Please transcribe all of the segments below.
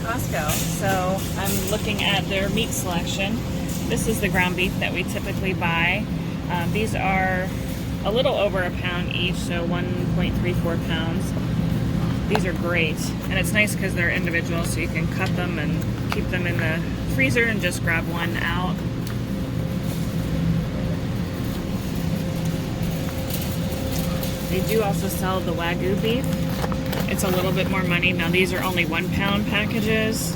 Costco, so I'm looking at their meat selection. This is the ground beef that we typically buy. These are a little over a pound each, so 1.34 pounds. These are great, and it's nice because they're individual, so you can cut them and keep them in the freezer and just grab one out. They do also sell the Wagyu beef. It's a little bit more money. Now these are only 1 pound packages,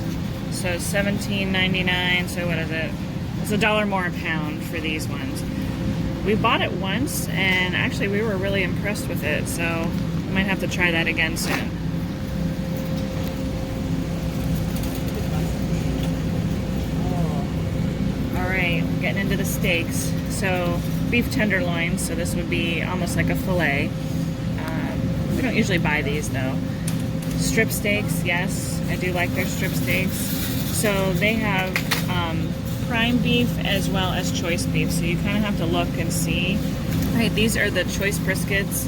so $17.99. So what is it? It's $1 more a pound for these ones. We bought it once, and actually we were really impressed with it, so we might have to try that again soon. All right, getting into the steaks. So beef tenderloins, so this would be almost like a fillet. We don't usually buy these though. Strip steaks, yes, I do like their strip steaks. So they have prime beef as well as choice beef, so you kind of have to look and see. All right, these are the choice briskets.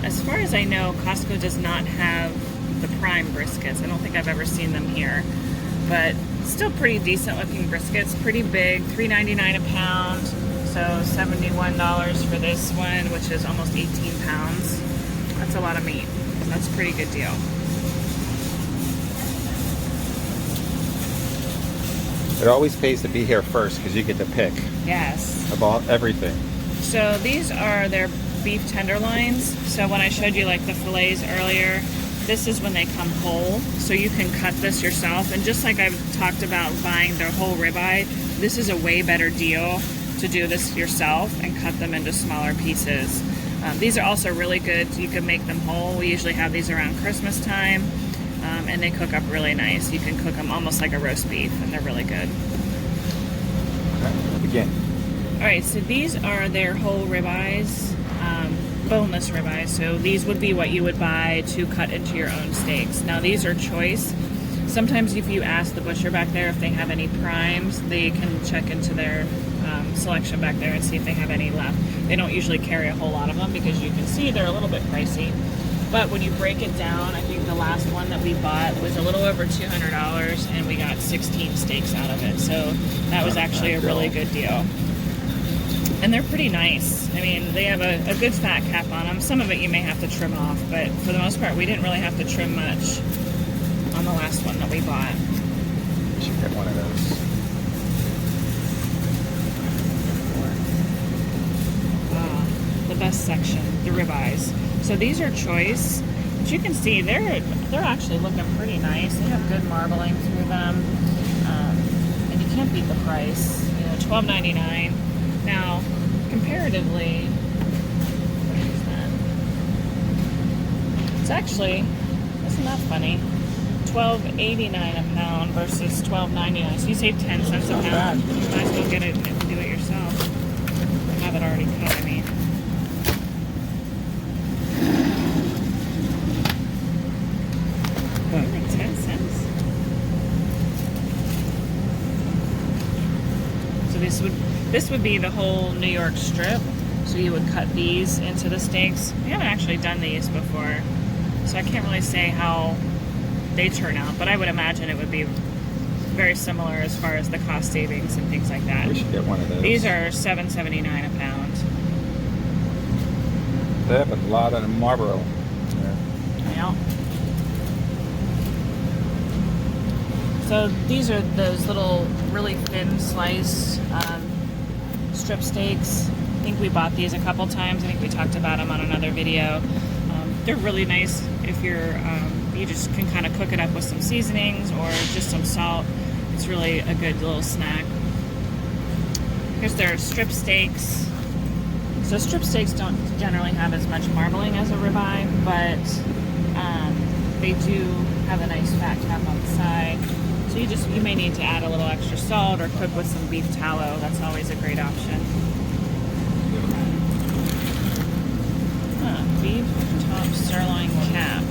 As far as I know, Costco does not have the prime briskets. I don't think I've ever seen them here, but still pretty decent looking briskets, pretty big, $3.99 a pound. So $71 for this one, which is almost 18 pounds. That's a lot of meat. That's a pretty good deal. It always pays to be here first because you get to pick. Yes. About everything. So these are their beef tenderloins. So when I showed you like the fillets earlier, this is when they come whole. So you can cut this yourself. And just like I've talked about buying their whole ribeye, this is a way better deal to do this yourself and cut them into smaller pieces. These are also really good. You can make them whole. We usually have these around Christmas time, and they cook up really nice. You can cook them almost like a roast beef, and they're really good. Okay, begin. All right, so these are their whole ribeyes, boneless ribeyes. So these would be what you would buy to cut into your own steaks. Now these are choice. Sometimes if you ask the butcher back there if they have any primes, they can check into their selection back there and see if they have any left. They don't usually carry a whole lot of them because you can see they're a little bit pricey. But when you break it down, I think the last one that we bought was a little over $200, and we got 16 steaks out of it. So that was actually a really good deal. And they're pretty nice. I mean, they have a good fat cap on them. Some of it you may have to trim off, but for the most part, we didn't really have to trim much on the last one that we bought. You should get one of those. The best section, the ribeyes. So these are choice, but you can see they're actually looking pretty nice. They have good marbling through them, and you can't beat the price. You know, $12.99. Now, comparatively, what is that? It's actually, isn't that funny? $12.89 a pound versus $12.99. So you save 10 cents a pound. You might as well get it and do it yourself. Have it already cut, I mean. Like 10 cents. So this would be the whole New York strip. So you would cut these into the steaks. We haven't actually done these before, so I can't really say how they turn out, but I would imagine it would be very similar as far as the cost savings and things like that. We should get one of those. These are $7.79 a pound. They have a lot of Marlboro. Yeah. So these are those little really thin sliced strip steaks. I think we bought these a couple times. I think we talked about them on another video. They're really nice if you're you just can kind of cook it up with some seasonings or just some salt. It's really a good little snack. Here's their strip steaks. So strip steaks don't generally have as much marbling as a ribeye, but they do have a nice fat cap on the side. So you may need to add a little extra salt or cook with some beef tallow. That's always a great option. Beef top sirloin cap.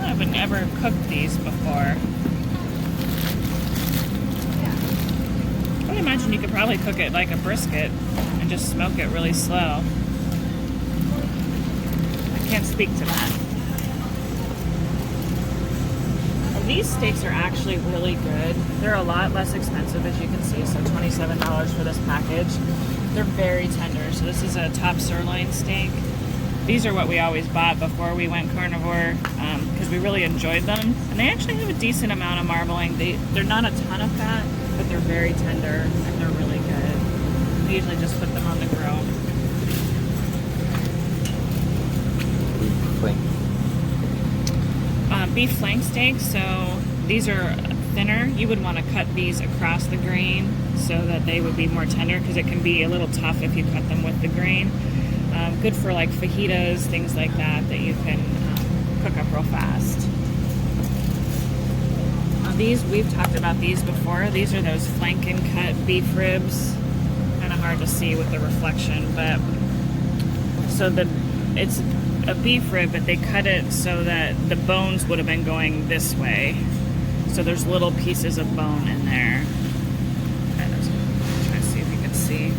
I've never cooked these before. I would imagine you could probably cook it like a brisket and just smoke it really slow. I can't speak to that. these steaks are actually really good. They're a lot less expensive, as you can see, so $27 for this package. They're very tender. So this is a top sirloin steak. These are what we always bought before we went carnivore because we really enjoyed them. And they actually have a decent amount of marbling. They're not a ton of fat, but they're very tender and they're really good. We usually just put them on the grill. Beef flank steaks, so these are thinner. You would want to cut these across the grain so that they would be more tender because it can be a little tough if you cut them with the grain. Good for like fajitas, things like that you can cook up real fast. These, we've talked about these before. These are those flank and cut beef ribs. Kind of hard to see with the reflection, but so it's a beef rib, but they cut it so that the bones would have been going this way. So there's little pieces of bone in there. I'm trying to see if you can see.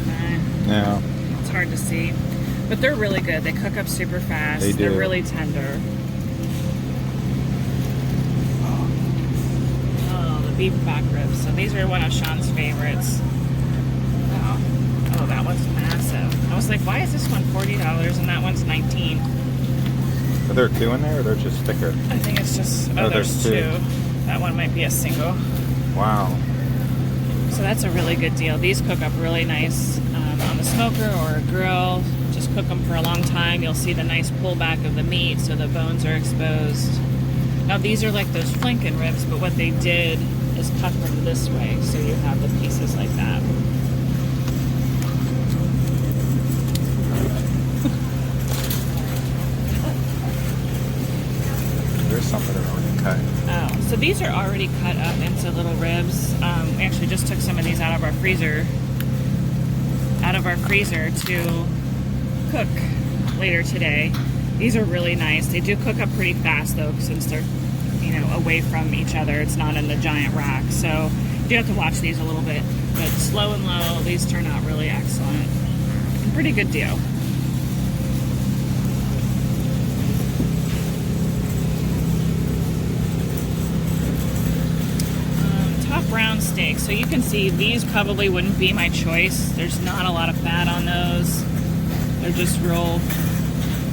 Yeah. It's hard to see. But they're really good. They cook up super fast. They do. They're really tender. Oh, the beef back ribs. So these are one of Sean's favorites. Oh, that one's massive. I was like, why is this one $40 and that one's $19? Are there two in there, or they're just thicker? I think it's just, there's two. That one might be a single. Wow. So that's a really good deal. These cook up really nice on the smoker or a grill. Just cook them for a long time. You'll see the nice pullback of the meat so the bones are exposed. Now these are like those flanken ribs, but what they did is cut them this way so you have the pieces like that. There's some that are already cut. Oh, so these are already cut up into little ribs. We actually just took some of these out of our freezer to cook later today. These are really nice. They do cook up pretty fast though, since they're, away from each other. It's not in the giant rack, so you do have to watch these a little bit. But slow and low, these turn out really excellent. And pretty good deal. Brown steak. So you can see these probably wouldn't be my choice. There's not a lot of fat on those. They're just real,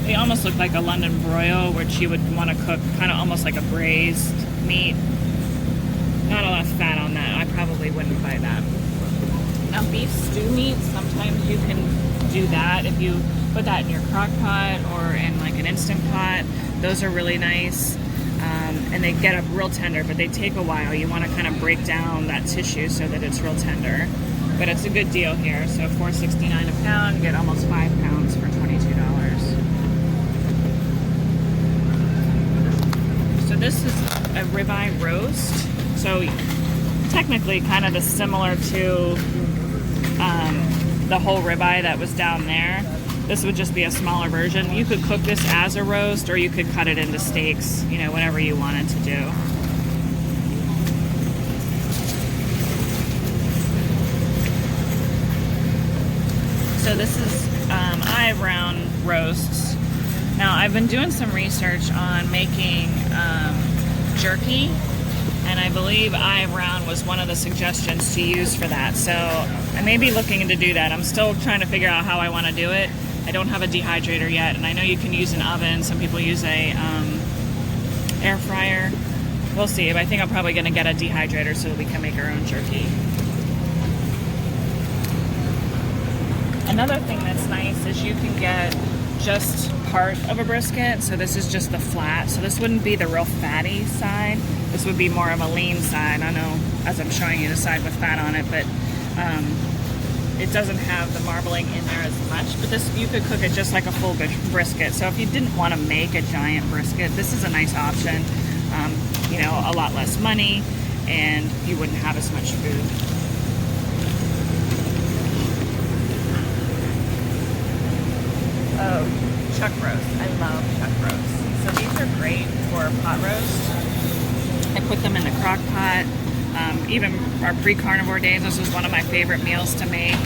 they almost look like a London broil, which you would want to cook kind of almost like a braised meat. Not a lot of fat on that. I probably wouldn't buy that. Now beef stew meat, sometimes you can do that if you put that in your crock pot or in like an Instant Pot. Those are really nice. And they get up real tender, but they take a while. You want to kind of break down that tissue so that it's real tender. But it's a good deal here. So $4.69 a pound, you get almost 5 pounds for $22. So this is a ribeye roast. So technically kind of similar to the whole ribeye that was down there. This would just be a smaller version. You could cook this as a roast, or you could cut it into steaks, whatever you wanted to do. So this is eye brown roasts. Now I've been doing some research on making jerky, and I believe eye brown was one of the suggestions to use for that. So I may be looking to do that. I'm still trying to figure out how I want to do it. I don't have a dehydrator yet, and I know you can use an oven. Some people use a air fryer. We'll see, but I think I'm probably going to get a dehydrator so that we can make our own jerky. Another thing that's nice is you can get just part of a brisket. So this is just the flat. So this wouldn't be the real fatty side. This would be more of a lean side. I know as I'm showing you the side with fat on it, but it doesn't have the marbling in there as much. But this, you could cook it just like a full brisket. So if you didn't want to make a giant brisket, this is a nice option. A lot less money, and you wouldn't have as much food. Oh, chuck roast. I love chuck roast. So these are great for pot roast. I put them in the crock pot. Even our pre-carnivore days, this was one of my favorite meals to make.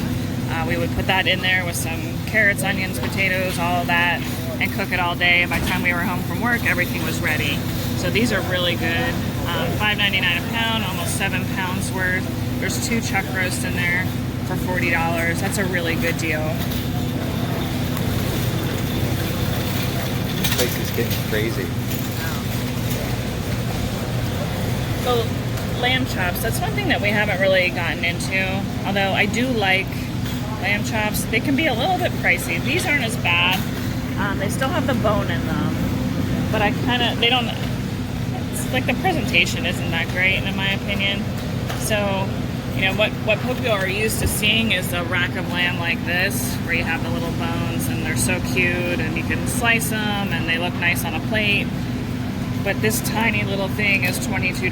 We would put that in there with some carrots, onions, potatoes, all of that, and cook it all day. By the time we were home from work, everything was ready. So these are really good $5.99 a pound, almost 7 pounds worth. There's 2 chuck roasts in there for $40. That's a really good deal. This place is getting crazy. So, lamb chops, that's one thing that we haven't really gotten into. Although I do like lamb chops. They can be a little bit pricey. These aren't as bad. They still have the bone in them. But they don't, it's like the presentation isn't that great in my opinion. So, you know, what people are used to seeing is a rack of lamb like this, where you have the little bones and they're so cute and you can slice them and they look nice on a plate. But this tiny little thing is $22.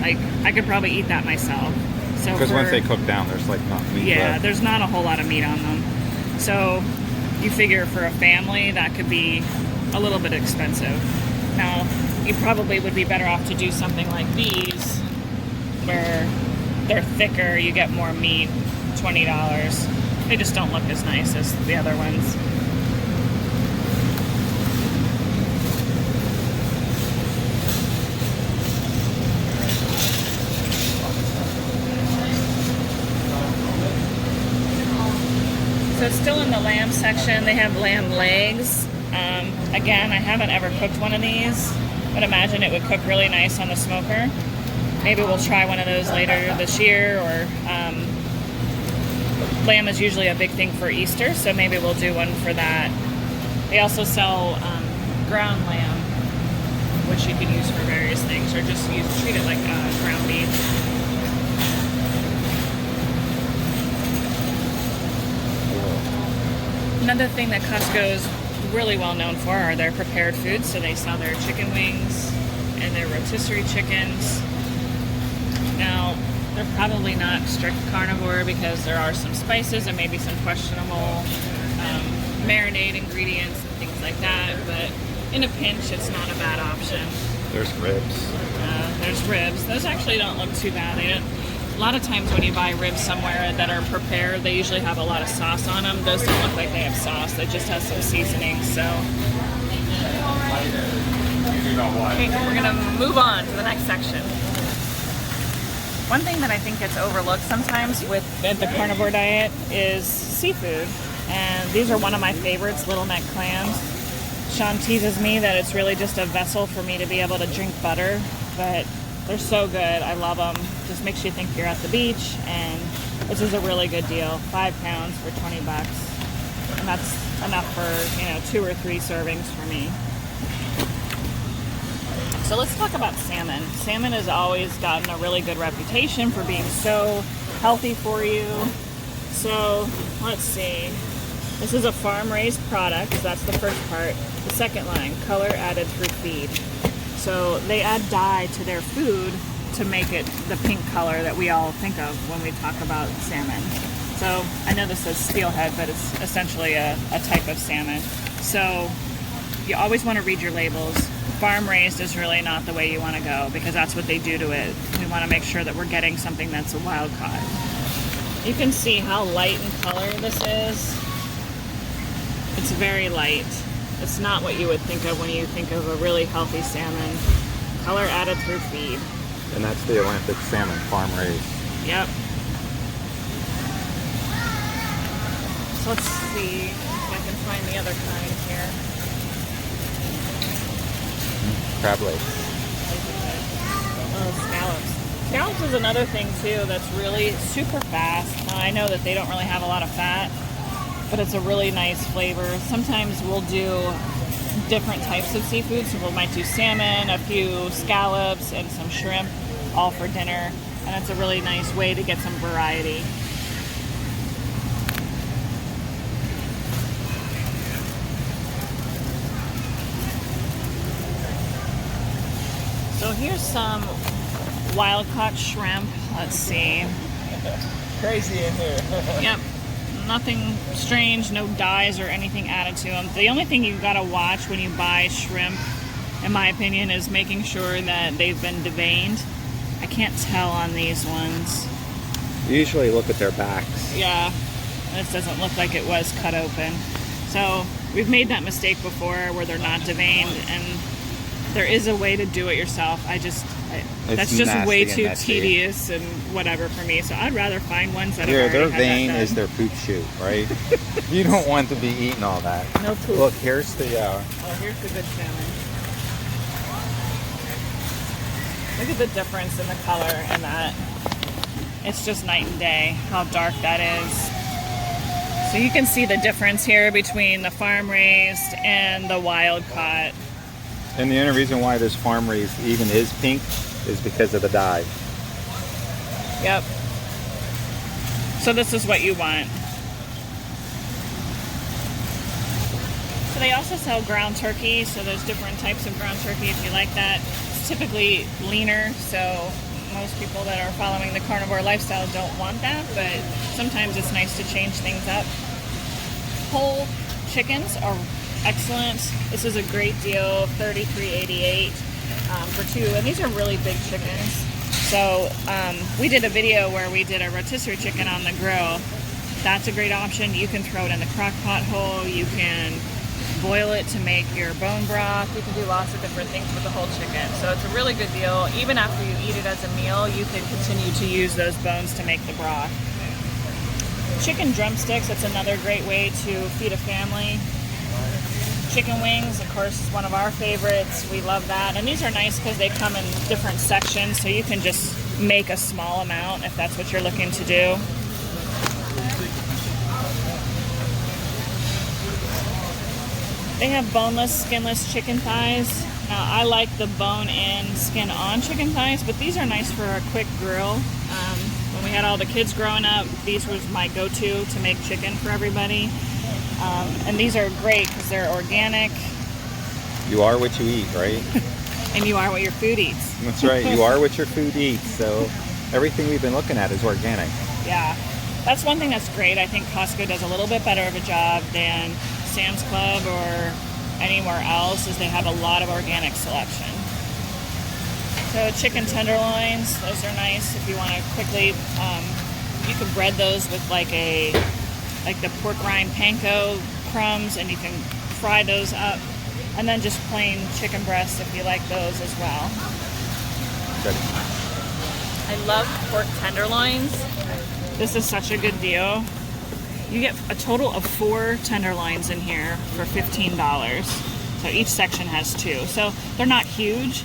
Like, I could probably eat that myself. So because once they cook down, there's like not meat. Yeah, left. there's not a whole lot of meat on them. So you figure for a family that could be a little bit expensive. Now, you probably would be better off to do something like these, where they're thicker, you get more meat, $20. They just don't look as nice as the other ones. So still in the lamb section, they have lamb legs. Again, I haven't ever cooked one of these, but imagine it would cook really nice on the smoker. Maybe we'll try one of those later this year, or lamb is usually a big thing for Easter, so maybe we'll do one for that. They also sell ground lamb, which you can use for various things, or just treat it like ground beef. Another thing that Costco is really well known for are their prepared foods. So they sell their chicken wings and their rotisserie chickens. Now, they're probably not strict carnivore because there are some spices and maybe some questionable marinade ingredients and things like that. But in a pinch, it's not a bad option. There's ribs. There's ribs. Those actually don't look too bad. A lot of times when you buy ribs somewhere that are prepared, they usually have a lot of sauce on them. Those don't look like they have sauce. They just have some seasoning. So, okay, we're gonna move on to the next section. One thing that I think gets overlooked sometimes with the carnivore diet is seafood, and these are one of my favorites, little neck clams. Sean teases me that it's really just a vessel for me to be able to drink butter, but they're so good. I love them. Just makes you think you're at the beach, and this is a really good deal. 5 pounds for $20, and that's enough for 2 or 3 servings for me. So let's talk about salmon. Salmon has always gotten a really good reputation for being so healthy for you. So let's see. This is a farm-raised product. So that's the first part. The second line, color added through feed. So they add dye to their food to make it the pink color that we all think of when we talk about salmon. So I know this says steelhead, but it's essentially a type of salmon. So you always want to read your labels. Farm raised is really not the way you want to go, because that's what they do to it. We want to make sure that we're getting something that's a wild caught. You can see how light in color this is. It's very light. It's not what you would think of when you think of a really healthy salmon. Color added through feed. And that's the Atlantic salmon, farm raised. Yep. So let's see if I can find the other kind here. Crab legs. Oh, scallops. Scallops is another thing too that's really super fast. Now, I know that they don't really have a lot of fat, but it's a really nice flavor. Sometimes we'll do different types of seafood. So we might do salmon, a few scallops, and some shrimp, all for dinner. And it's a really nice way to get some variety. So here's some wild-caught shrimp. Let's see. Crazy in here. Yep. Nothing strange, no dyes or anything added to them. The only thing you've got to watch when you buy shrimp, in my opinion, is making sure that they've been deveined. I can't tell on these ones. You usually look at their backs. Yeah, this doesn't look like it was cut open. So we've made that mistake before where they're not deveined, and there is a way to do it yourself. I That's It's just nasty way and too messy. tedious and whatever for me. So I'd rather find ones that Their have already had vein that is done. their poop chute, right? You don't want to be eating all that. No poop. Look, here's the Oh, here's the good salmon. Look at the difference in the color in that. It's just night and day how dark that is. So you can see the difference here between the farm raised and the wild caught. and the only reason why this farm raised even is pink is because of the dye. Yep. So this is what you want. So they also sell ground turkey, so there's different types of ground turkey if you like that. It's typically leaner, so most people that are following the carnivore lifestyle don't want that, but sometimes it's nice to change things up. Whole chickens are excellent. This is a great deal, $33.88 for two, and these are really big chickens. So we did a video where we did a rotisserie chicken on the grill. That's a great option. You can throw it in the crock pot hole. You can boil it to make your bone broth. You can do lots of different things with the whole chicken. So it's a really good deal. Even after you eat it as a meal, you can continue to use those bones to make the broth. Chicken drumsticks, that's another great way to feed a family. Chicken wings, of course, is one of our favorites. We love that. And these are nice because they come in different sections, so you can just make a small amount if that's what you're looking to do. They have boneless, skinless chicken thighs. Now, I like the bone-in, skin-on chicken thighs, but these are nice for a quick grill. When we had all the kids growing up, these was my go-to to make chicken for everybody. And these are great because they're organic. You are what you eat, right? And you are what your food eats. That's right. You are what your food eats. So everything we've been looking at is organic. Yeah, that's one thing that's great. I think Costco does a little bit better of a job than Sam's Club or anywhere else, is they have a lot of organic selection. So chicken tenderloins, those are nice if you want to quickly, you can bread those with like the pork rind panko crumbs, and you can fry those up, and then just plain chicken breasts if you like those as well. Good. I love pork tenderloins. This is such a good deal. You get a total of 4 tenderloins in here for $15. So each section has 2. So they're not huge,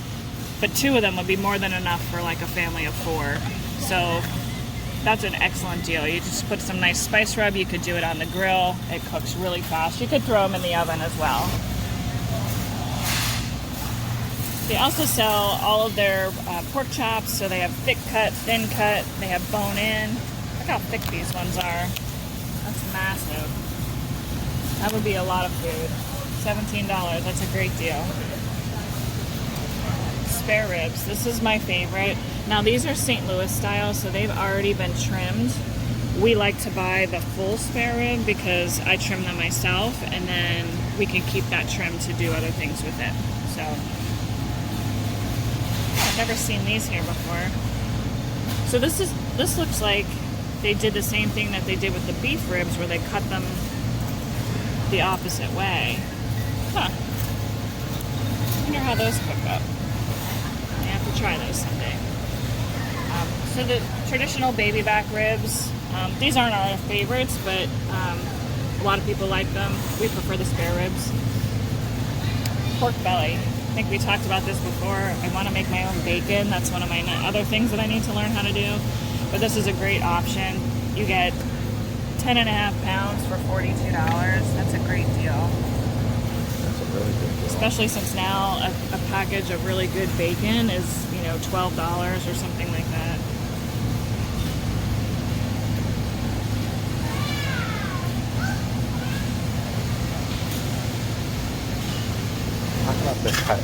but 2 of them would be more than enough for like a family of 4. So that's an excellent deal. You just put some nice spice rub. You could do it on the grill. It cooks really fast. You could throw them in the oven as well. They also sell all of their pork chops. So they have thick cut, thin cut. They have bone in. Look how thick these ones are. That's massive. That would be a lot of food. $17. That's a great deal. Spare ribs. This is my favorite. Now these are St. Louis style, so they've already been trimmed. We like to buy the full spare rib because I trim them myself, and then we can keep that trim to do other things with it. So I've never seen these here before. So this looks like they did the same thing that they did with the beef ribs, where they cut them the opposite way. Huh. I wonder how those cook up. I have to try those someday. So the traditional baby back ribs, these aren't our favorites, but a lot of people like them. We prefer the spare ribs. Pork belly. I think we talked about this before. I want to make my own bacon. That's one of my other things that I need to learn how to do. But this is a great option. You get 10.5 pounds for $42. That's a great deal. That's a really good deal. Especially since now a package of really good bacon is, $12 or something like that. Talk about this cut.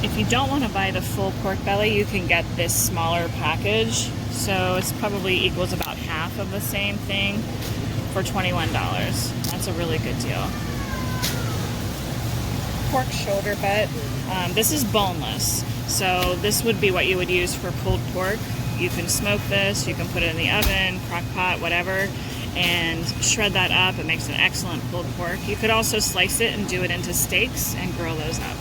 If you don't want to buy the full pork belly, you can get this smaller package. So it's probably equals about half of the same thing for $21. That's a really good deal. Pork shoulder butt. This is boneless. So this would be what you would use for pulled pork. You can smoke this, you can put it in the oven, crock pot, whatever, and shred that up. It makes an excellent pulled pork. You could also slice it and do it into steaks and grill those up.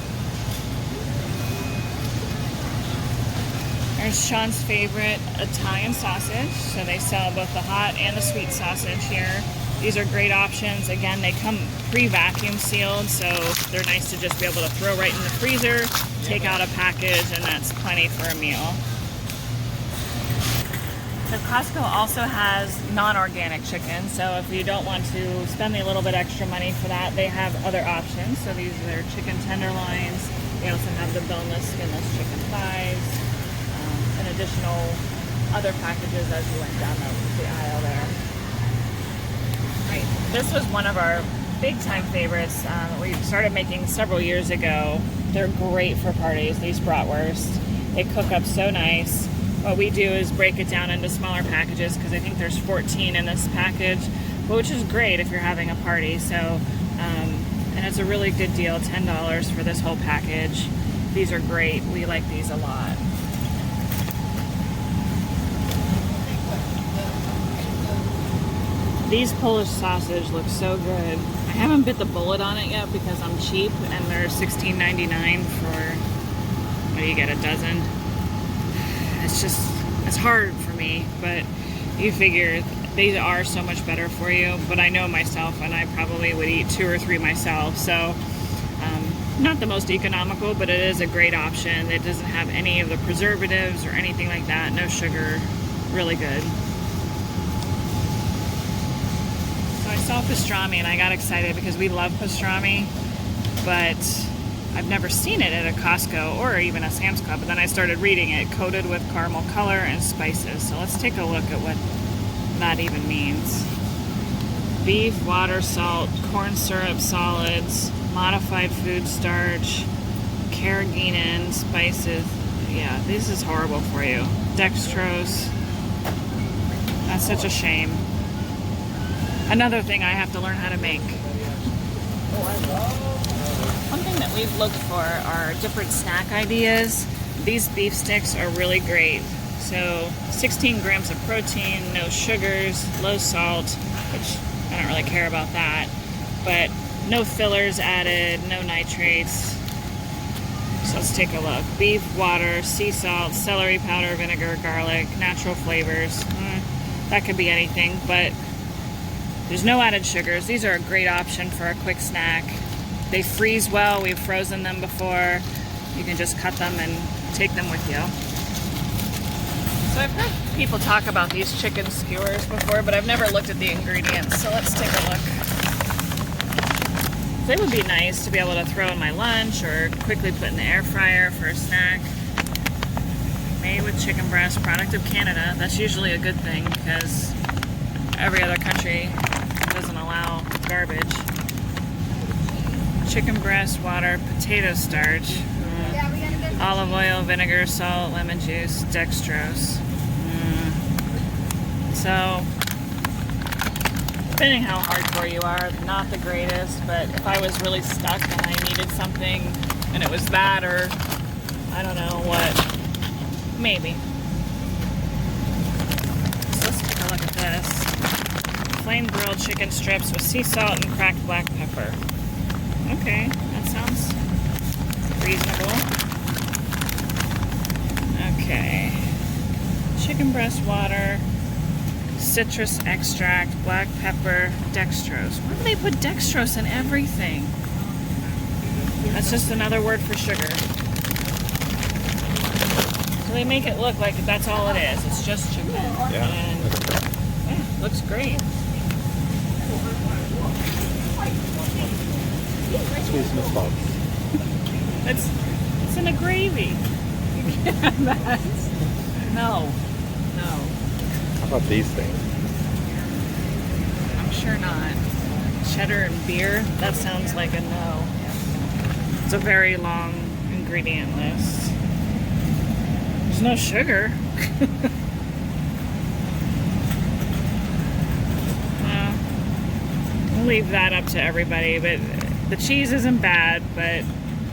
There's Sean's favorite Italian sausage. So they sell both the hot and the sweet sausage here. These are great options. Again, they come pre-vacuum sealed, so they're nice to just be able to throw right in the freezer, take out a package, and that's plenty for a meal. So Costco also has non-organic chicken, so if you don't want to spend a little bit extra money for that, they have other options. So these are their chicken tenderloins. They also have the boneless, skinless chicken thighs, and additional other packages as you went down the aisle there. Right. This was one of our big time favorites. We started making several years ago. They're great for parties, these bratwurst. They cook up so nice. What we do is break it down into smaller packages because I think there's 14 in this package, which is great if you're having a party. So, and it's a really good deal, $10 for this whole package. These are great. We like these a lot. These Polish sausage look so good. I haven't bit the bullet on it yet because I'm cheap, and they're $16.99 for, what do you get, a dozen? It's hard for me, but you figure these are so much better for you. But I know myself, and I probably would eat 2 or 3 myself. So not the most economical, but it is a great option. It doesn't have any of the preservatives or anything like that. No sugar. Really good. So I saw pastrami and I got excited because we love pastrami, but I've never seen it at a Costco or even a Sam's Club. But then I started reading it, coated with caramel color and spices. So let's take a look at what that even means. Beef, water, salt, corn syrup, solids, modified food starch, carrageenan, spices. Yeah, this is horrible for you. Dextrose. That's such a shame. Another thing I have to learn how to make. One thing that we've looked for are different snack ideas. These beef sticks are really great. So 16 grams of protein, no sugars, low salt, which I don't really care about that, but no fillers added, no nitrates. So let's take a look. Beef, water, sea salt, celery powder, vinegar, garlic, natural flavors. That could be anything, but there's no added sugars. These are a great option for a quick snack. They freeze well. We've frozen them before. You can just cut them and take them with you. So I've heard people talk about these chicken skewers before, but I've never looked at the ingredients. So let's take a look. They would be nice to be able to throw in my lunch or quickly put in the air fryer for a snack. Made with chicken breast, product of Canada. That's usually a good thing because every other country doesn't allow garbage. Chicken breast, water, potato starch, olive oil, vinegar, salt, lemon juice, dextrose. So, depending how hardcore you are, not the greatest, but if I was really stuck and I needed something and it was that or I don't know what, maybe. So let's take a look at this. Flame grilled chicken strips with sea salt and cracked black pepper. Okay, that sounds reasonable. Okay. Chicken breast water, citrus extract, black pepper, dextrose. Why do they put dextrose in everything? That's just another word for sugar. So they make it look like that's all it is. It's just chicken. Yeah. And yeah, looks great. It's in a gravy. You can't have that. No. How about these things? I'm sure not. Cheddar and beer? That sounds like a no. It's a very long ingredient list. There's no sugar. We'll leave that up to everybody, but the cheese isn't bad, but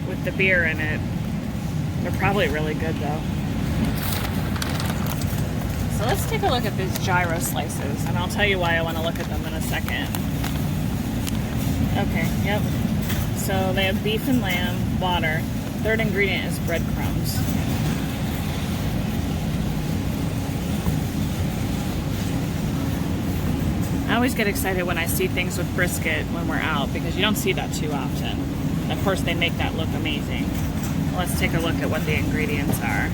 with the beer in it, they're probably really good though. So let's take a look at these gyro slices, and I'll tell you why I want to look at them in a second. Okay, yep. So they have beef and lamb, water. Third ingredient is breadcrumbs. I always get excited when I see things with brisket when we're out because you don't see that too often. And of course, they make that look amazing. Let's take a look at what the ingredients are.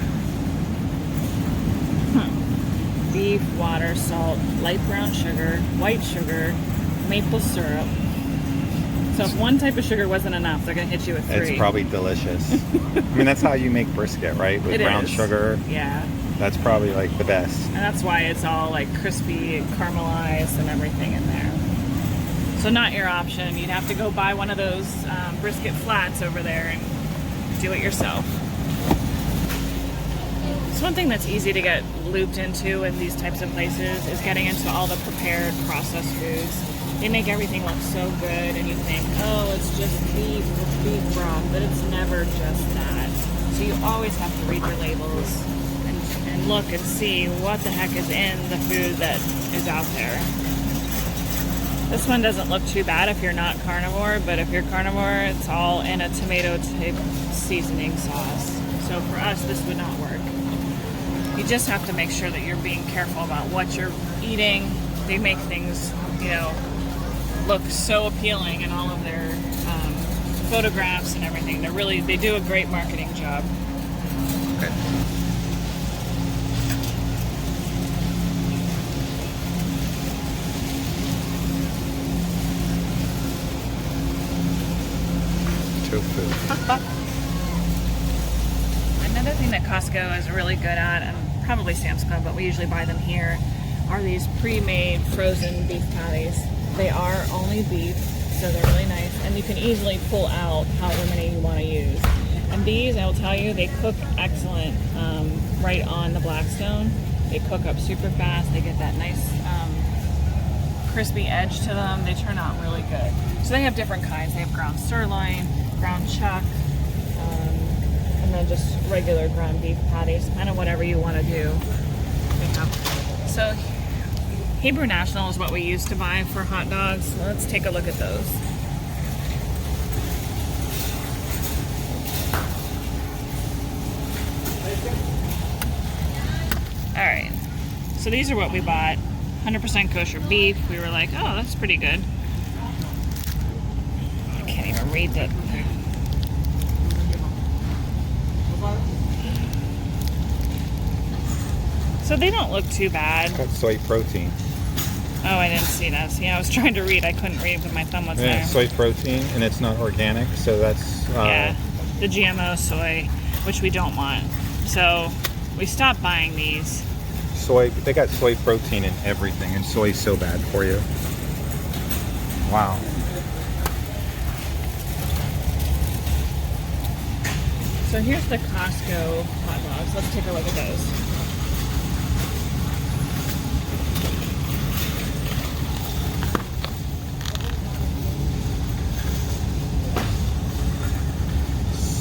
Beef, water, salt, light brown sugar, white sugar, maple syrup. So if one type of sugar wasn't enough, they're going to hit you with 3. It's probably delicious. I mean, that's how you make brisket, right? With brown sugar. Yeah. That's probably like the best. And that's why it's all like crispy and caramelized and everything in there. So not your option. You'd have to go buy one of those brisket flats over there and do it yourself. So one thing that's easy to get looped into in these types of places is getting into all the prepared processed foods. They make everything look so good and you think, oh, it's just beef with beef broth, but it's never just that. So you always have to read your labels and look and see what the heck is in the food that is out there. This one doesn't look too bad if you're not carnivore, but if you're carnivore, it's all in a tomato type seasoning sauce. So for us, this would not work. You just have to make sure that you're being careful about what you're eating. They make things, you know, look so appealing in all of their photographs and everything. They do a great marketing job. Okay. Tofu. Another thing that Costco is really good at, and probably Sam's Club, but we usually buy them here, are these pre-made frozen beef patties. They are only beef, so they're really nice, and you can easily pull out however many you want to use. And these, I will tell you, they cook excellent right on the Blackstone. They cook up super fast. They get that nice crispy edge to them. They turn out really good. So they have different kinds. They have ground sirloin, ground chuck, and then just regular ground beef patties, kind of whatever you want to do. They have. So Hebrew National is what we used to buy for hot dogs. Let's take a look at those. All right, so these are what we bought. 100% kosher beef. We were like, oh, that's pretty good. I can't even read that. So they don't look too bad. Got soy protein. Oh, I didn't see that. See, I was trying to read. I couldn't read, but my thumb was there. Soy protein, and it's not organic, so that's... yeah, the GMO soy, which we don't want. So we stopped buying these. Soy, they got soy protein in everything, and soy is so bad for you. Wow. So here's the Costco hot dogs. Let's take a look at those.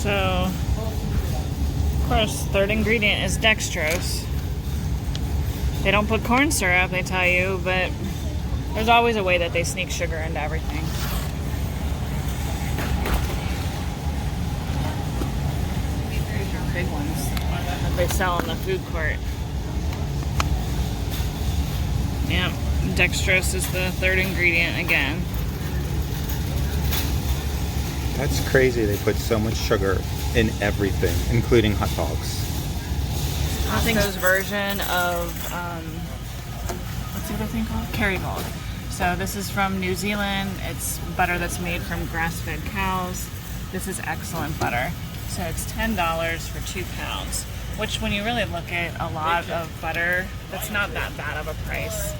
So, of course, third ingredient is dextrose. They don't put corn syrup, they tell you, but there's always a way that they sneak sugar into everything. Big ones that they sell in the food court. Yep, dextrose is the third ingredient again. That's crazy. They put so much sugar in everything, including hot dogs. Costco's version of, what's the other thing called? Kerrygold. So this is from New Zealand. It's butter that's made from grass-fed cows. This is excellent butter. So it's $10 for 2 pounds, which when you really look at a lot of butter, that's not that bad of a price.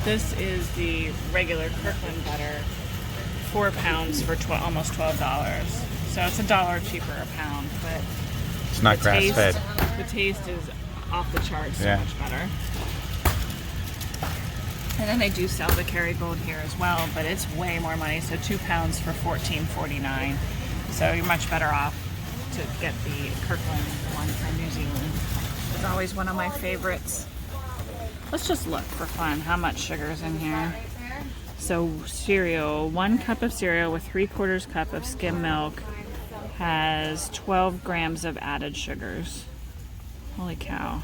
This is the regular Kirkland butter, 4 pounds for almost $12. So it's $1 cheaper a pound, but It's not grass-fed. The taste is off the charts, so Yeah. much better. And then they do sell the Kerrygold here as well, but it's way more money. So 2 pounds for $14.49. So you're much better off to get the Kirkland one from New Zealand. It's always one of my favorites. Let's just look for fun how much sugar is in here. So cereal, 1 cup of cereal with 3/4 cup of skim milk has 12 grams of added sugars. Holy cow.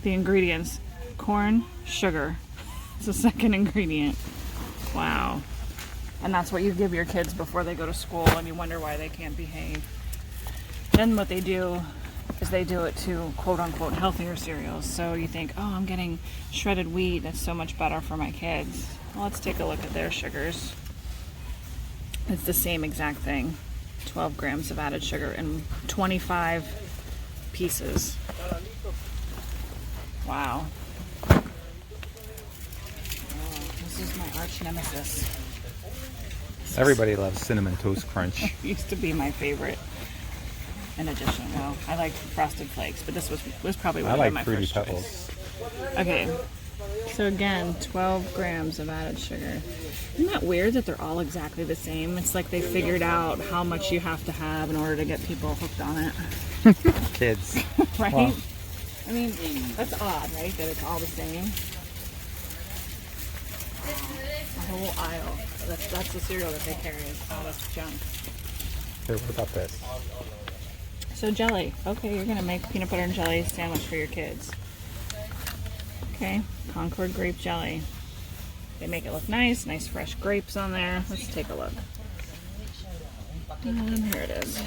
the ingredients. Corn, sugar. It's the second ingredient. Wow. And that's what you give your kids before they go to school and you wonder why they can't behave. Then what they do is they do it to quote unquote healthier cereals. So you think, oh, I'm getting shredded wheat, that's so much better for my kids. Well, let's take a look at their sugars. It's the same exact thing. 12 grams of added sugar in 25 pieces. Wow. Oh, this is my arch nemesis. Everybody loves Cinnamon Toast Crunch. Used to be my favorite. In addition, well, I liked Frosted Flakes, but this was probably one of my Fruity first Pebbles. choice. Okay, so again, 12 grams of added sugar. Isn't that weird that they're all exactly the same? It's like they figured out how much you have to have in order to get people hooked on it. Kids. Right? Wow. I mean, that's odd, right? That it's all the same. A whole aisle. That's the cereal that they carry. It's all this junk. Here, what about this? So jelly. Okay, you're gonna make peanut butter and jelly sandwich for your kids. Okay, Concord grape jelly. They make it look nice fresh grapes on there. Let's take a look. And here it is.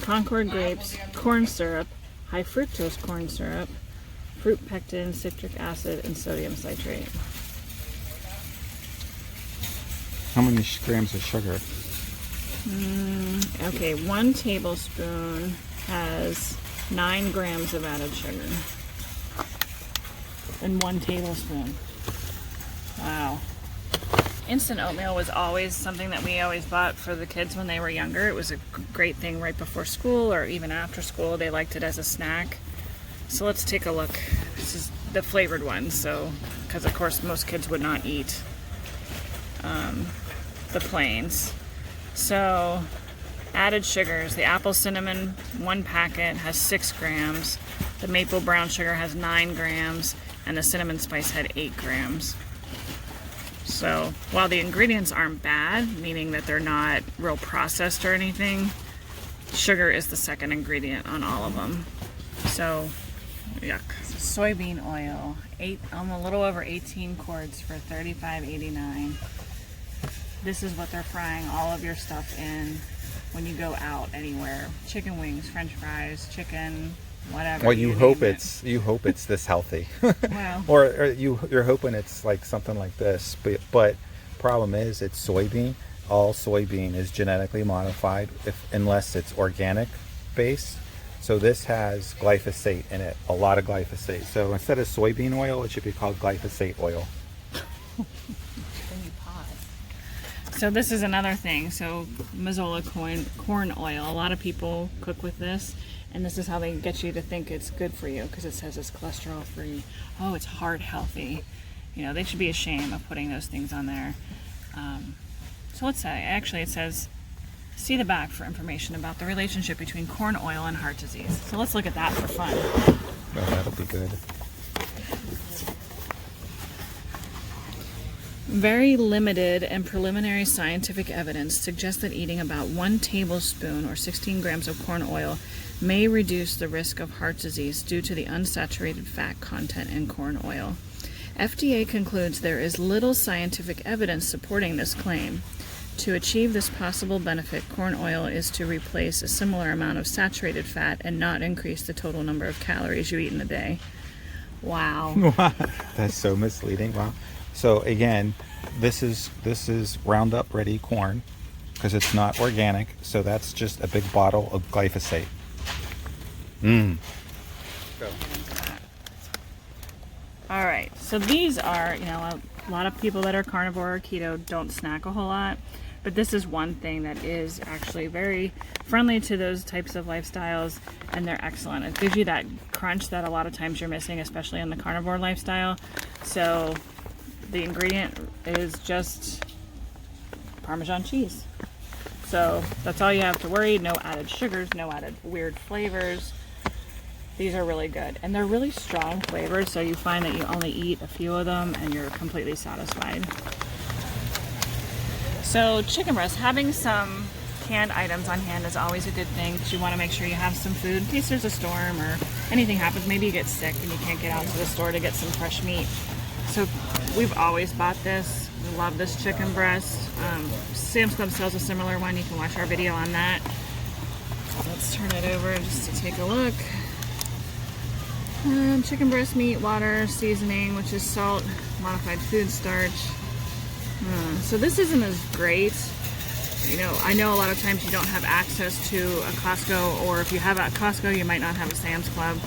Concord grapes, corn syrup, high fructose corn syrup, fruit pectin, citric acid, and sodium citrate. How many grams of sugar? Okay, 1 tablespoon has 9 grams of added sugar. And 1 tablespoon. Wow. Instant oatmeal was always something that we always bought for the kids when they were younger. It was a great thing right before school or even after school. They liked it as a snack. So let's take a look. This is the flavored one, so because of course most kids would not eat the plains. So added sugars, the apple cinnamon 1 packet has 6 grams, the maple brown sugar has 9 grams, and the cinnamon spice had 8 grams. So while the ingredients aren't bad, meaning that they're not real processed or anything, sugar is the second ingredient on all of them. So yuck. So soybean oil, a little over 18 quarts for $35.89. This is what they're frying all of your stuff in when you go out anywhere. Chicken wings, French fries, chicken, whatever. Well, you hope it's this healthy. Wow. or you're hoping it's like something like this. But problem is it's soybean. All soybean is genetically modified unless it's organic based. So this has glyphosate in it, a lot of glyphosate. So instead of soybean oil, it should be called glyphosate oil. So this is another thing. So Mazola corn oil. A lot of people cook with this, and this is how they get you to think it's good for you because it says it's cholesterol free. Oh, it's heart healthy. You know, they should be ashamed of putting those things on there. So let's say, actually it says, see the back for information about the relationship between corn oil and heart disease. So let's look at that for fun. Oh, that'll be good. Very limited and preliminary scientific evidence suggests that eating about 1 tablespoon or 16 grams of corn oil may reduce the risk of heart disease due to the unsaturated fat content in corn oil. FDA concludes there is little scientific evidence supporting this claim. To achieve this possible benefit, corn oil is to replace a similar amount of saturated fat and not increase the total number of calories you eat in a day. Wow. That's so misleading. Wow. So again, this is Roundup Ready corn because it's not organic. So that's just a big bottle of glyphosate. All right. So these are, a lot of people that are carnivore or keto don't snack a whole lot. But this is one thing that is actually very friendly to those types of lifestyles, and they're excellent. It gives you that crunch that a lot of times you're missing, especially in the carnivore lifestyle. So the ingredient is just Parmesan cheese. So that's all you have to worry. No added sugars, no added weird flavors. These are really good. And they're really strong flavors, so you find that you only eat a few of them and you're completely satisfied. So chicken breast, having some canned items on hand is always a good thing because you want to make sure you have some food in case there's a storm or anything happens. Maybe you get sick and you can't get out to the store to get some fresh meat. So we've always bought this. We love this chicken breast. Sam's Club sells a similar one. You can watch our video on that. Let's turn it over just to take a look. Chicken breast meat, water, seasoning, which is salt, modified food starch. So this isn't as great. You know, I know a lot of times you don't have access to a Costco, or if you have a Costco, you might not have a Sam's Club.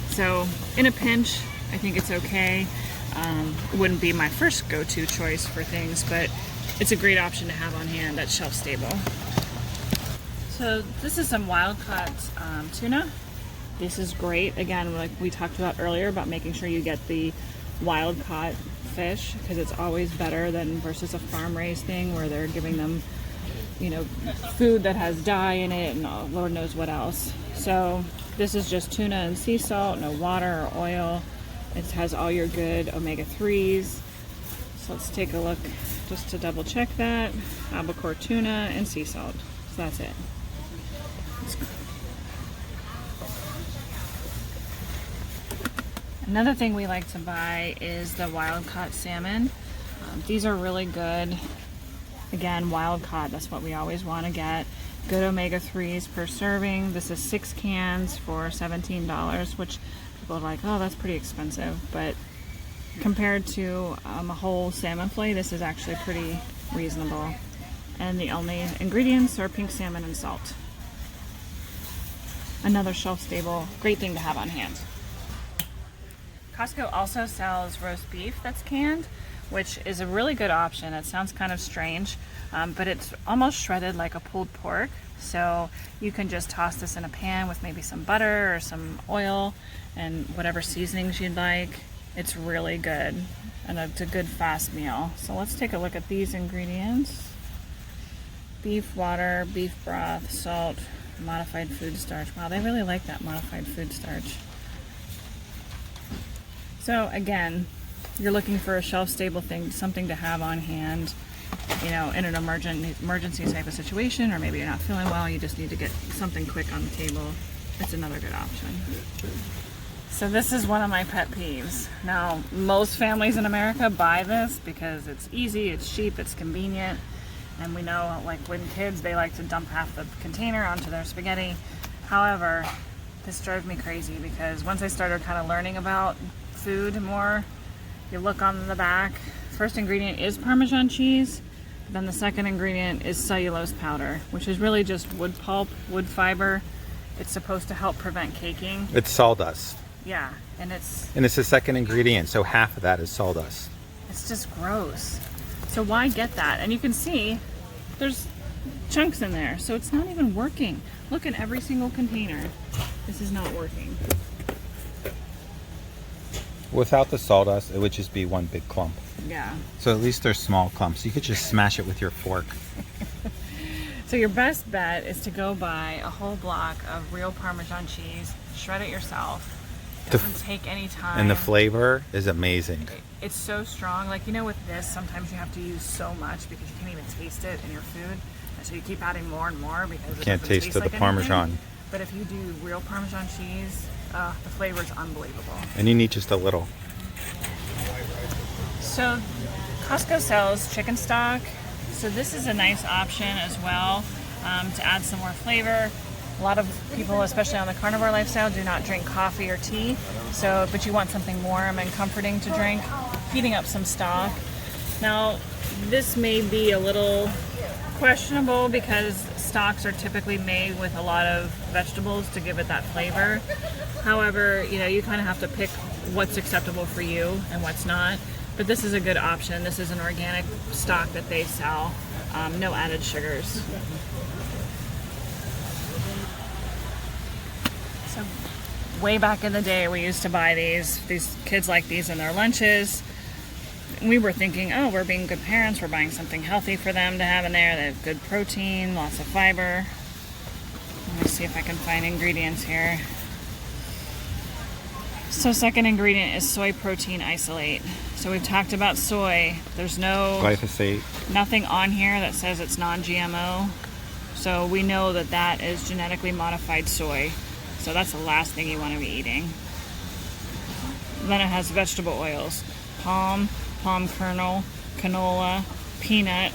So in a pinch, I think it's okay. It wouldn't be my first go-to choice for things, but it's a great option to have on hand that's shelf stable. So this is some wild-caught tuna. This is great. Again, like we talked about earlier about making sure you get the wild-caught fish because it's always better than versus a farm-raised thing where they're giving them, you know, food that has dye in it and Lord knows what else. So this is just tuna and sea salt, no water or oil. It has all your good omega-3s. So let's take a look just to double check that. Albacore tuna and sea salt. So that's it. Another thing we like to buy is the wild caught salmon. These are really good. Again, wild caught, that's what we always want to get. Good omega-3s per serving. This is 6 cans for $17, which people are like, oh, that's pretty expensive. But compared to a whole salmon fillet, this is actually pretty reasonable. And the only ingredients are pink salmon and salt. Another shelf-stable, great thing to have on hand. Costco also sells roast beef that's canned, which is a really good option. It sounds kind of strange, but it's almost shredded like a pulled pork. So you can just toss this in a pan with maybe some butter or some oil and whatever seasonings you'd like. It's really good, and it's a good fast meal. So let's take a look at these ingredients. Beef water, beef broth, salt, modified food starch. Wow, they really like that modified food starch. So again, you're looking for a shelf-stable thing, something to have on hand, you know, in an emergency type of situation, or maybe you're not feeling well, you just need to get something quick on the table. It's another good option. So this is one of my pet peeves. Now, most families in America buy this because it's easy, it's cheap, it's convenient, and we know, like when kids, they like to dump half the container onto their spaghetti. However, this drove me crazy because once I started kind of learning about food more, you look on the back, first ingredient is Parmesan cheese, then the second ingredient is cellulose powder, which is really just wood pulp, wood fiber. It's supposed to help prevent caking. It's sawdust. Yeah, and it's the second ingredient, so half of that is sawdust. It's just gross. So why get that? And you can see there's chunks in there, so it's not even working. Look at every single container. This is not working. Without the sawdust, it would just be one big clump. Yeah. So at least they're small clumps. You could just smash it with your fork. So your best bet is to go buy a whole block of real Parmesan cheese, shred it yourself. It doesn't take any time. And the flavor is amazing. It's so strong. Like, you know, with this, sometimes you have to use so much because you can't even taste it in your food. And so you keep adding more and more because it can't taste like the Parmesan. Anything. But if you do real Parmesan cheese, the flavor is unbelievable. And you need just a little. So Costco sells chicken stock. So this is a nice option as well to add some more flavor. A lot of people, especially on the carnivore lifestyle, do not drink coffee or tea. So, but you want something warm and comforting to drink, heating up some stock. Now, this may be a little questionable because stocks are typically made with a lot of vegetables to give it that flavor. However, you know, you kind of have to pick what's acceptable for you and what's not. But this is a good option. This is an organic stock that they sell. No added sugars. So way back in the day, we used to buy these kids like these in their lunches. We were thinking, oh, we're being good parents. We're buying something healthy for them to have in there. They have good protein, lots of fiber. Let me see if I can find ingredients here. So second ingredient is soy protein isolate. So we've talked about soy. There's no glyphosate. Nothing on here that says it's non-GMO. So we know that that is genetically modified soy. So that's the last thing you want to be eating. Then it has vegetable oils. Palm kernel, canola, peanut.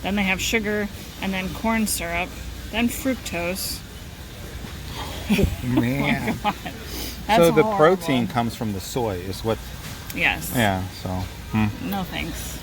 Then they have sugar, and then corn syrup, then fructose. Man. Oh my God. That's So the horrible. protein comes from the soy is what. Yes. Yeah. So. No thanks.